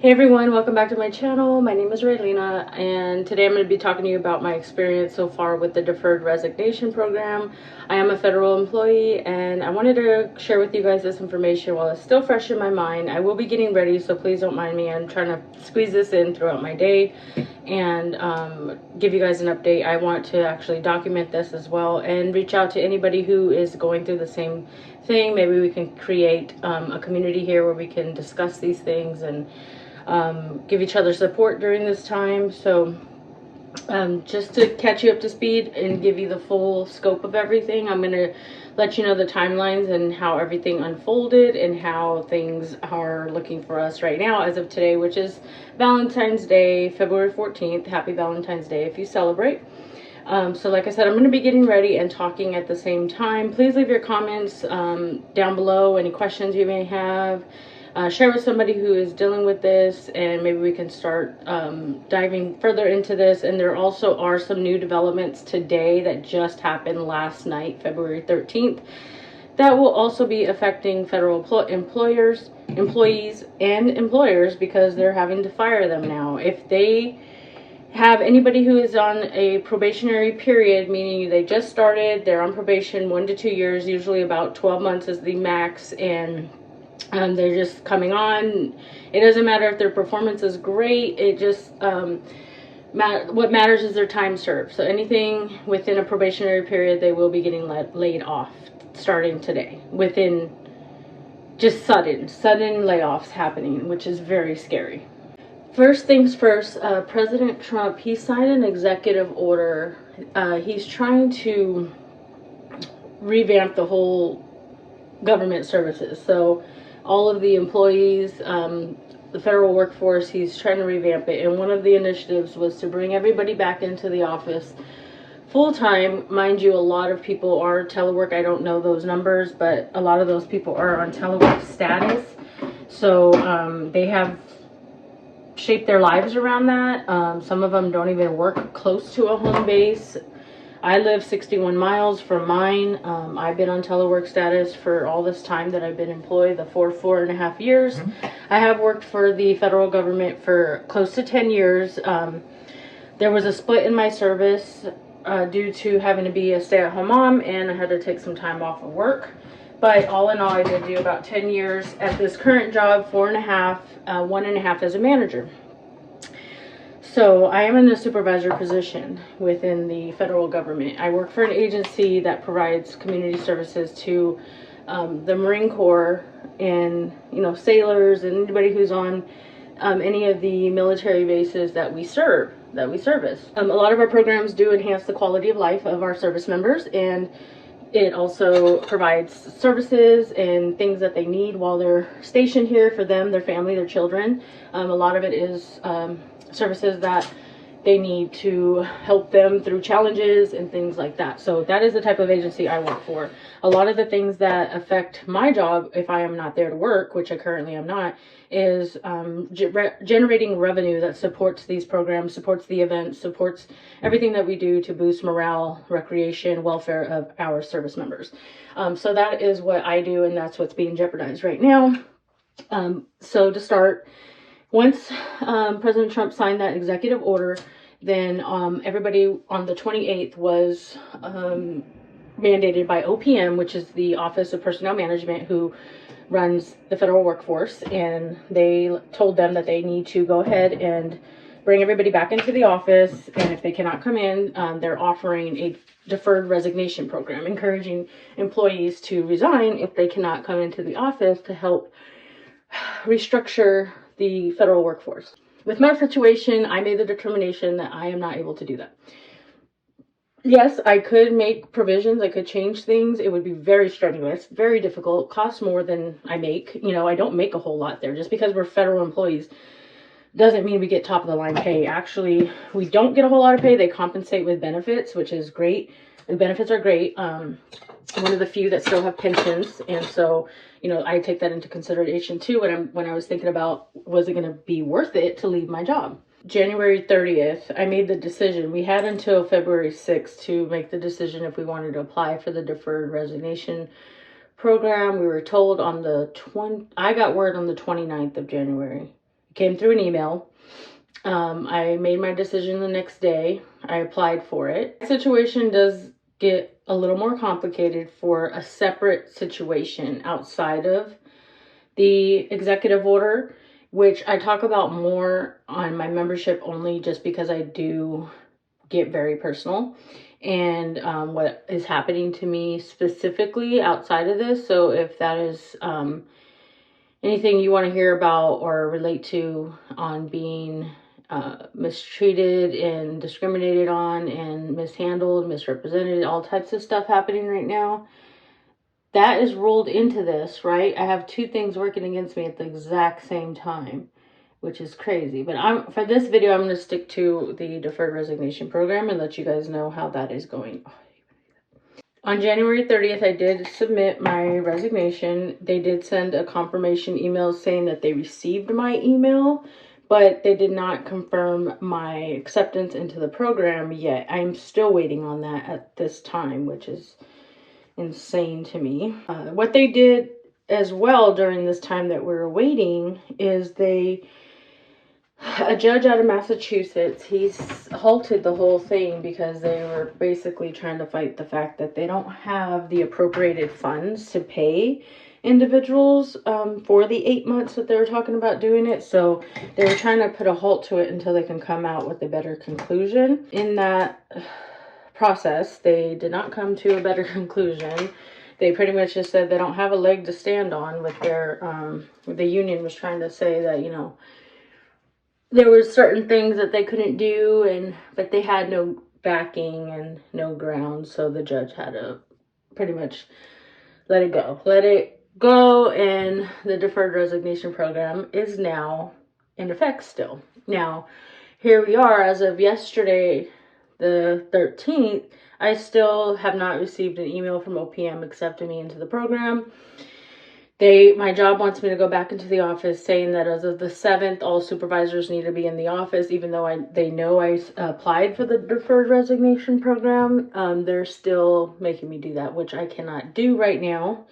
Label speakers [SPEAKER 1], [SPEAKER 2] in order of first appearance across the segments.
[SPEAKER 1] Hey everyone, welcome back to my channel. My name is Raylina, and today I'm going to be talking to you about my experience so far with the Deferred Resignation program. I am a federal employee, and I wanted to share with you guys this information while it's still fresh in my mind. I will be getting ready, so please don't mind me. I'm trying to squeeze this in throughout my day and give you guys an update. I want to actually document this as well and reach out to anybody who is going through the same thing. Maybe we can create a community here where we can discuss these things and give each other support during this time. So just to catch you up to speed and give you the full scope of everything, I'm going to let you know the timelines and how everything unfolded and how things are looking for us right now as of today, which is Valentine's Day, February 14th. Happy Valentine's Day if you celebrate. So like I said, I'm going to be getting ready and talking at the same time. Please leave your comments down below, any questions you may have. Share with somebody who is dealing with this, and maybe we can start diving further into this. And there also are some new developments today that just happened last night, February 13th, that will also be affecting federal employees, and employers, because they're having to fire them now. If they have anybody who is on a probationary period, meaning they just started, they're on probation 1 to 2 years, usually about 12 months is the max, and they're just coming on. It doesn't matter if their performance is great. It just what matters is their time served. So anything within a probationary period, they will be getting laid off starting today. Within just sudden layoffs happening, which is very scary. First things first, President Trump, he signed an executive order. He's trying to revamp the whole government services. So all of the employees, the federal workforce, he's trying to revamp it. And one of the initiatives was to bring everybody back into the office full-time. Mind you, a lot of people are telework. I don't know those numbers, but a lot of those people are on telework status. So they have shaped their lives around that. Some of them don't even work close to a home base. I live 61 miles from mine. I've been on telework status for all this time that I've been employed, the 4.5 years. I have worked for the federal government for close to 10 years. There was a split in my service due to having to be a stay-at-home mom, and I had to take some time off of work. But all in all, I did do about 10 years at this current job, 4.5, 1.5 as a manager. So I am in the supervisor position within the federal government. I work for an agency that provides community services to the Marine Corps and, sailors and anybody who's on any of the military bases that we service. A lot of our programs do enhance the quality of life of our service members, and it also provides services and things that they need while they're stationed here for them, their family, their children. A lot of it is services that they need to help them through challenges and things like that. So that is the type of agency I work for. A lot of the things that affect my job, if I am not there to work, which I currently am not, is generating revenue that supports these programs, supports the events, supports everything that we do to boost morale, recreation, welfare of our service members. So that is what I do, and that's what's being jeopardized right now. So to start, once President Trump signed that executive order, then everybody on the 28th was mandated by OPM, which is the Office of Personnel Management, who runs the federal workforce, and they told them that they need to go ahead and bring everybody back into the office, and if they cannot come in, they're offering a deferred resignation program, encouraging employees to resign if they cannot come into the office to help restructure the federal workforce. With my situation, I made the determination that I am not able to do that. Yes, I could make provisions, I could change things. It would be very strenuous, very difficult, cost more than I make. I don't make a whole lot there. Just because we're federal employees doesn't mean we get top of the line pay. Actually, we don't get a whole lot of pay. They compensate with benefits, which is great. The benefits are great. One of the few that still have pensions, and so I take that into consideration too when I was thinking about, was it going to be worth it to leave my job. January 30th, I made the decision. We had until February 6th to make the decision if we wanted to apply for the deferred resignation program. We were told on I got word on the 29th of January. came through an email. I made my decision the next day. I applied for it. The situation does get a little more complicated for a separate situation outside of the executive order, which I talk about more on my membership only, just because I do get very personal and what is happening to me specifically outside of this. So if that is anything you want to hear about or relate to on being mistreated and discriminated on and mishandled, misrepresented, all types of stuff happening right now, that is rolled into this, right? I have two things working against me at the exact same time, which is crazy. But for this video, I'm going to stick to the deferred resignation program and let you guys know how that is going. On January 30th, I did submit my resignation. They did send a confirmation email saying that they received my email, but they did not confirm my acceptance into the program yet. I'm still waiting on that at this time, which is insane to me. What they did as well during this time that we were waiting is a judge out of Massachusetts, he's halted the whole thing because they were basically trying to fight the fact that they don't have the appropriated funds to pay individuals for the 8 months that they were talking about doing it. So they were trying to put a halt to it until they can come out with a better conclusion. In that process, they did not come to a better conclusion. They pretty much just said they don't have a leg to stand on with their, the union was trying to say that, you know, there were certain things that they couldn't do, but they had no backing and no ground, so the judge had to pretty much let it go, and the deferred resignation program is now in effect still. Now, here we are as of yesterday, the 13th, I still have not received an email from OPM accepting me into the program. My job wants me to go back into the office, saying that as of the 7th, all supervisors need to be in the office, even though they know I applied for the deferred resignation program. They're still making me do that, which I cannot do right now.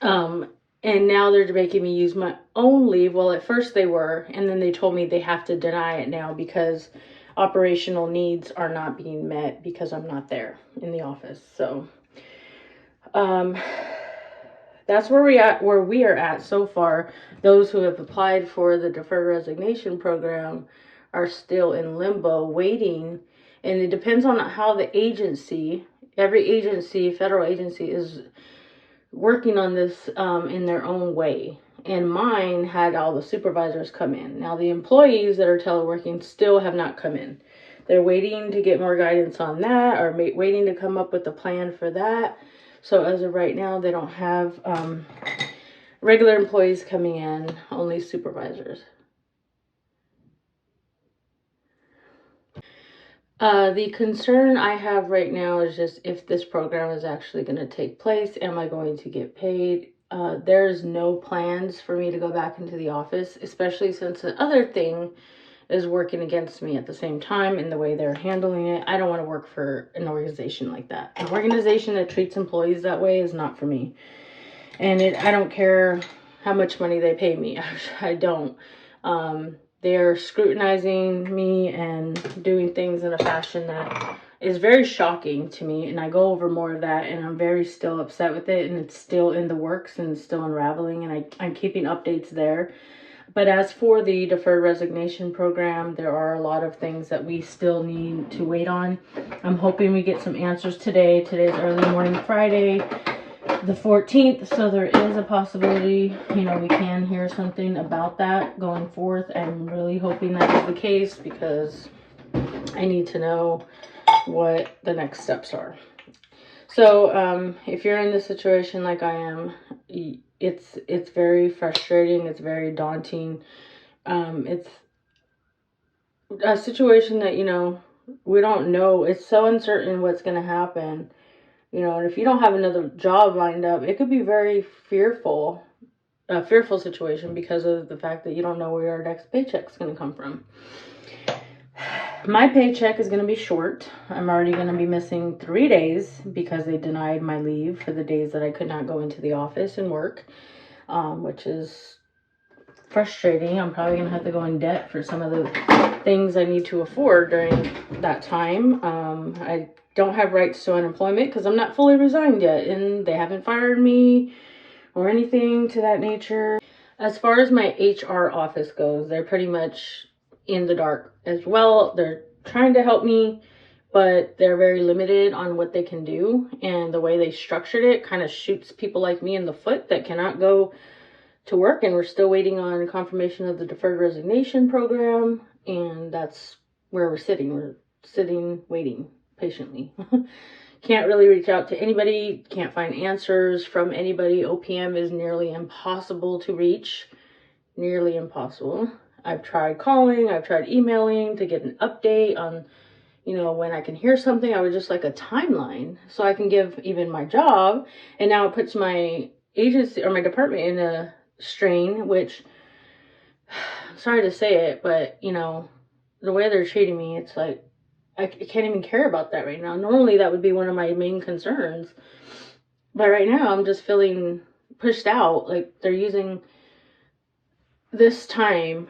[SPEAKER 1] And now they're making me use my own leave. Well, at first they were, and then they told me they have to deny it now because operational needs are not being met because I'm not there in the office. So, that's where we are at so far. Those who have applied for the deferred resignation program are still in limbo waiting. And it depends on how the agency, every agency, federal agency, is working on this in their own way. And mine had all the supervisors come in. Now the employees that are teleworking still have not come in. They're waiting to get more guidance on that, or waiting to come up with a plan for that. So as of right now, they don't have regular employees coming in, only supervisors. The concern I have right now is just if this program is actually going to take place, am I going to get paid? There's no plans for me to go back into the office, especially since the other thing is working against me at the same time in the way they're handling it. I don't want to work for an organization like that. An organization that treats employees that way is not for me. And I don't care how much money they pay me. I don't. They're scrutinizing me and doing things in a fashion that is very shocking to me. And I go over more of that, and I'm very still upset with it. And it's still in the works and still unraveling. And I'm keeping updates there. But as for the deferred resignation program, there are a lot of things that we still need to wait on. I'm hoping we get some answers today. Today's early morning Friday, the 14th. So there is a possibility, you know, we can hear something about that going forth. I'm really hoping that is the case because I need to know what the next steps are. So if you're in this situation like I am, it's very frustrating. It's very daunting. It's a situation that, you know, we don't know. It's so uncertain what's going to happen, you know, and if you don't have another job lined up, it could be very fearful, a fearful situation because of the fact that you don't know where your next paycheck's going to come from. My paycheck is going to be short. I'm already going to be missing 3 days because they denied my leave for the days that I could not go into the office and work, which is frustrating. I'm probably gonna have to go in debt for some of the things I need to afford during that time. I don't have rights to unemployment because I'm not fully resigned yet, and they haven't fired me or anything to that nature. As far as my HR office goes, they're pretty much in the dark as well. They're trying to help me, but they're very limited on what they can do, and the way they structured it kind of shoots people like me in the foot that cannot go to work, and we're still waiting on confirmation of the Deferred Resignation program, and that's where we're sitting. We're sitting, waiting patiently. Can't really reach out to anybody, can't find answers from anybody. OPM is nearly impossible to reach, nearly impossible. I've tried calling, I've tried emailing to get an update on, you know, when I can hear something. I would just like a timeline so I can give even my job, and now it puts my agency or my department in a strain, which, sorry to say it, but you know, the way they're treating me, it's like I can't even care about that right now. Normally that would be one of my main concerns, but right now I'm just feeling pushed out. Like they're using this time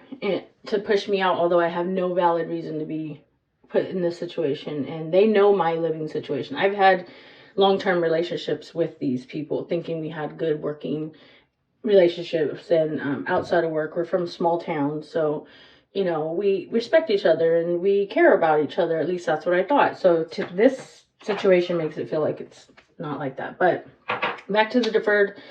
[SPEAKER 1] to push me out, although I have no valid reason to be put in this situation, and they know my living situation. I've had long-term relationships with these people, thinking we had good working relationships, and outside of work, we're from small towns, so you know, we respect each other and we care about each other. At least that's what I thought. So this situation makes it feel like it's not like that. But back to the Deferred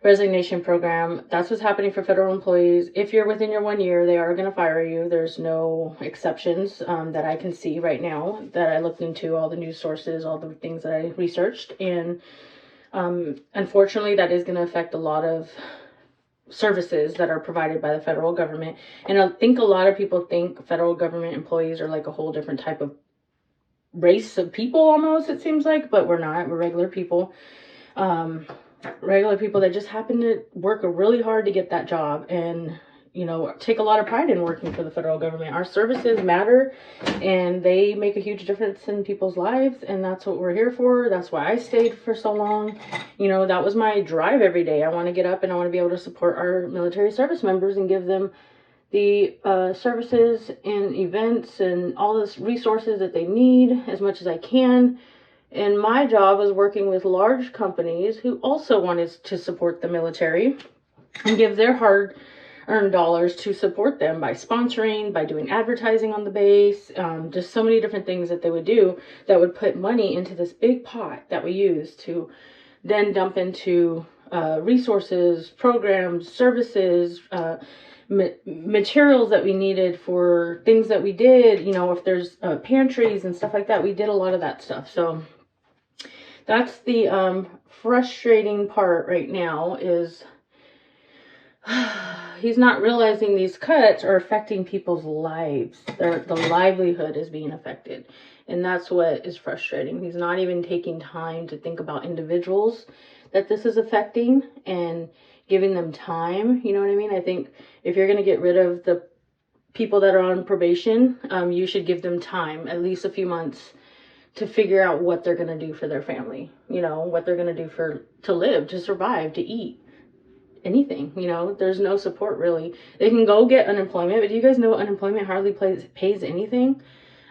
[SPEAKER 1] Resignation program, that's what's happening for federal employees. If you're within your 1 year, they are going to fire you. There's no exceptions that I can see right now, that I looked into all the news sources, all the things that I researched, and unfortunately, that is going to affect a lot of services that are provided by the federal government. And I think a lot of people think federal government employees are like a whole different type of race of people almost, it seems like, but we're not. We're regular people. Regular people that just happen to work really hard to get that job, and you know, take a lot of pride in working for the federal government. Our services matter, and they make a huge difference in people's lives, and that's what we're here for. That's why I stayed for so long. You know, that was my drive every day. I want to get up and I want to be able to support our military service members and give them the services and events and all the resources that they need as much as I can. And my job was working with large companies who also wanted to support the military and give their hard-earned dollars to support them by sponsoring, by doing advertising on the base, just so many different things that they would do that would put money into this big pot that we use to then dump into resources, programs, services, materials that we needed for things that we did. You know, if there's pantries and stuff like that, we did a lot of that stuff. So that's the frustrating part right now, is he's not realizing these cuts are affecting people's lives. The livelihood is being affected. And that's what is frustrating. He's not even taking time to think about individuals that this is affecting and giving them time. You know what I mean? I think if you're going to get rid of the people that are on probation, you should give them time, at least a few months, to figure out what they're going to do for their family. You know, what they're going to do to live, to survive, to eat. Anything, you know, there's no support really. They can go get unemployment, but do you guys know unemployment hardly pays anything?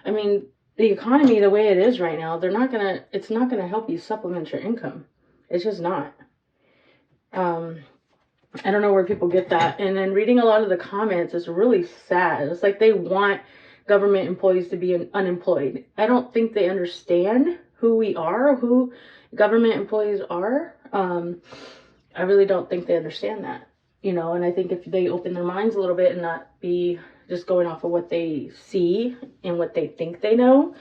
[SPEAKER 1] I mean, the economy the way it is right now, it's not gonna help you supplement your income. It's just not. I don't know where people get that. And then reading a lot of the comments is really sad. It's like they want government employees to be unemployed. I don't think they understand who we are, who government employees are. I really don't think they understand that, you know, and I think if they open their minds a little bit and not be just going off of what they see and what they think they know,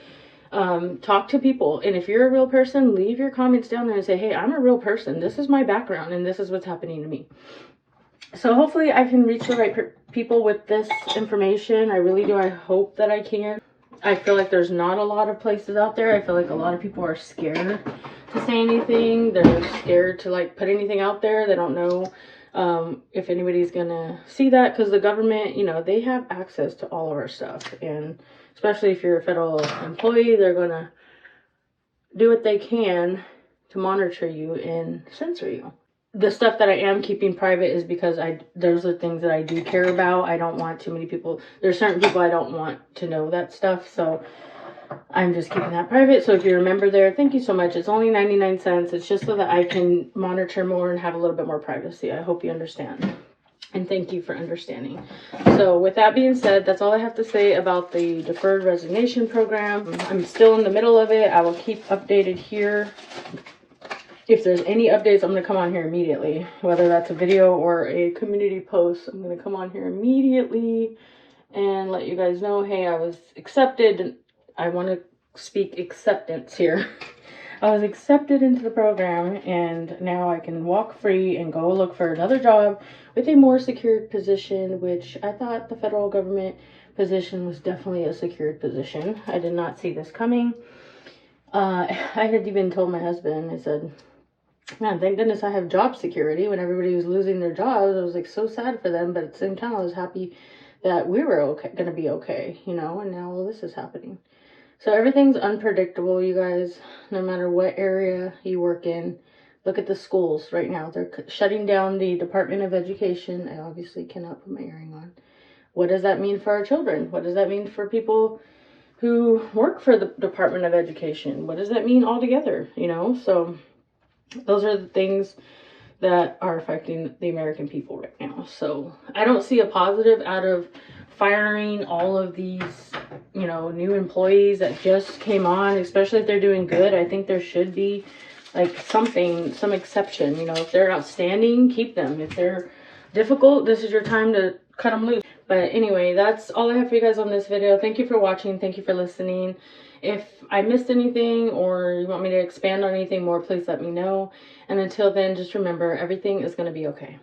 [SPEAKER 1] talk to people. And if you're a real person, leave your comments down there and say, hey, I'm a real person. This is my background and this is what's happening to me. So hopefully I can reach the right people with this information. I really do. I hope that I can. I feel like there's not a lot of places out there. I feel like a lot of people are scared to say anything. They're scared to like put anything out there. They don't know if anybody's gonna see that, because the government, you know, they have access to all of our stuff, and especially if you're a federal employee, they're gonna do what they can to monitor you and censor you. the stuff that I am keeping private is because those are things that I do care about. I don't want too many people. There's certain people I don't want to know that stuff. So I'm just keeping that private. So if you remember there, thank you so much. It's only 99 cents. It's just so that I can monitor more and have a little bit more privacy. I hope you understand. And thank you for understanding. So with that being said, that's all I have to say about the Deferred Resignation program. I'm still in the middle of it. I will keep updated here. If there's any updates, I'm going to come on here immediately. Whether that's a video or a community post, I'm going to come on here immediately and let you guys know, hey, I was accepted. I want to speak acceptance here. I was accepted into the program, and now I can walk free and go look for another job with a more secured position, which I thought the federal government position was definitely a secured position. I did not see this coming. I had even told my husband, I said, man, thank goodness I have job security. When everybody was losing their jobs, I was like so sad for them, but at the same time I was happy that we were going to be okay, you know, and now all this is happening. So everything's unpredictable, you guys, no matter what area you work in. Look at the schools right now. They're shutting down the Department of Education. I obviously cannot put my earring on. What does that mean for our children? What does that mean for people who work for the Department of Education? What does that mean altogether, you know? So those are the things that are affecting the American people right now. So I don't see a positive out of firing all of these, you know, new employees that just came on, especially if they're doing good. I think there should be like some exception, you know. If they're outstanding, keep them. If they're difficult, this is your time to cut them loose. But anyway, that's all I have for you guys on this video. Thank you for watching. Thank you for listening. If I missed anything or you want me to expand on anything more, please let me know. And until then, just remember, everything is going to be okay.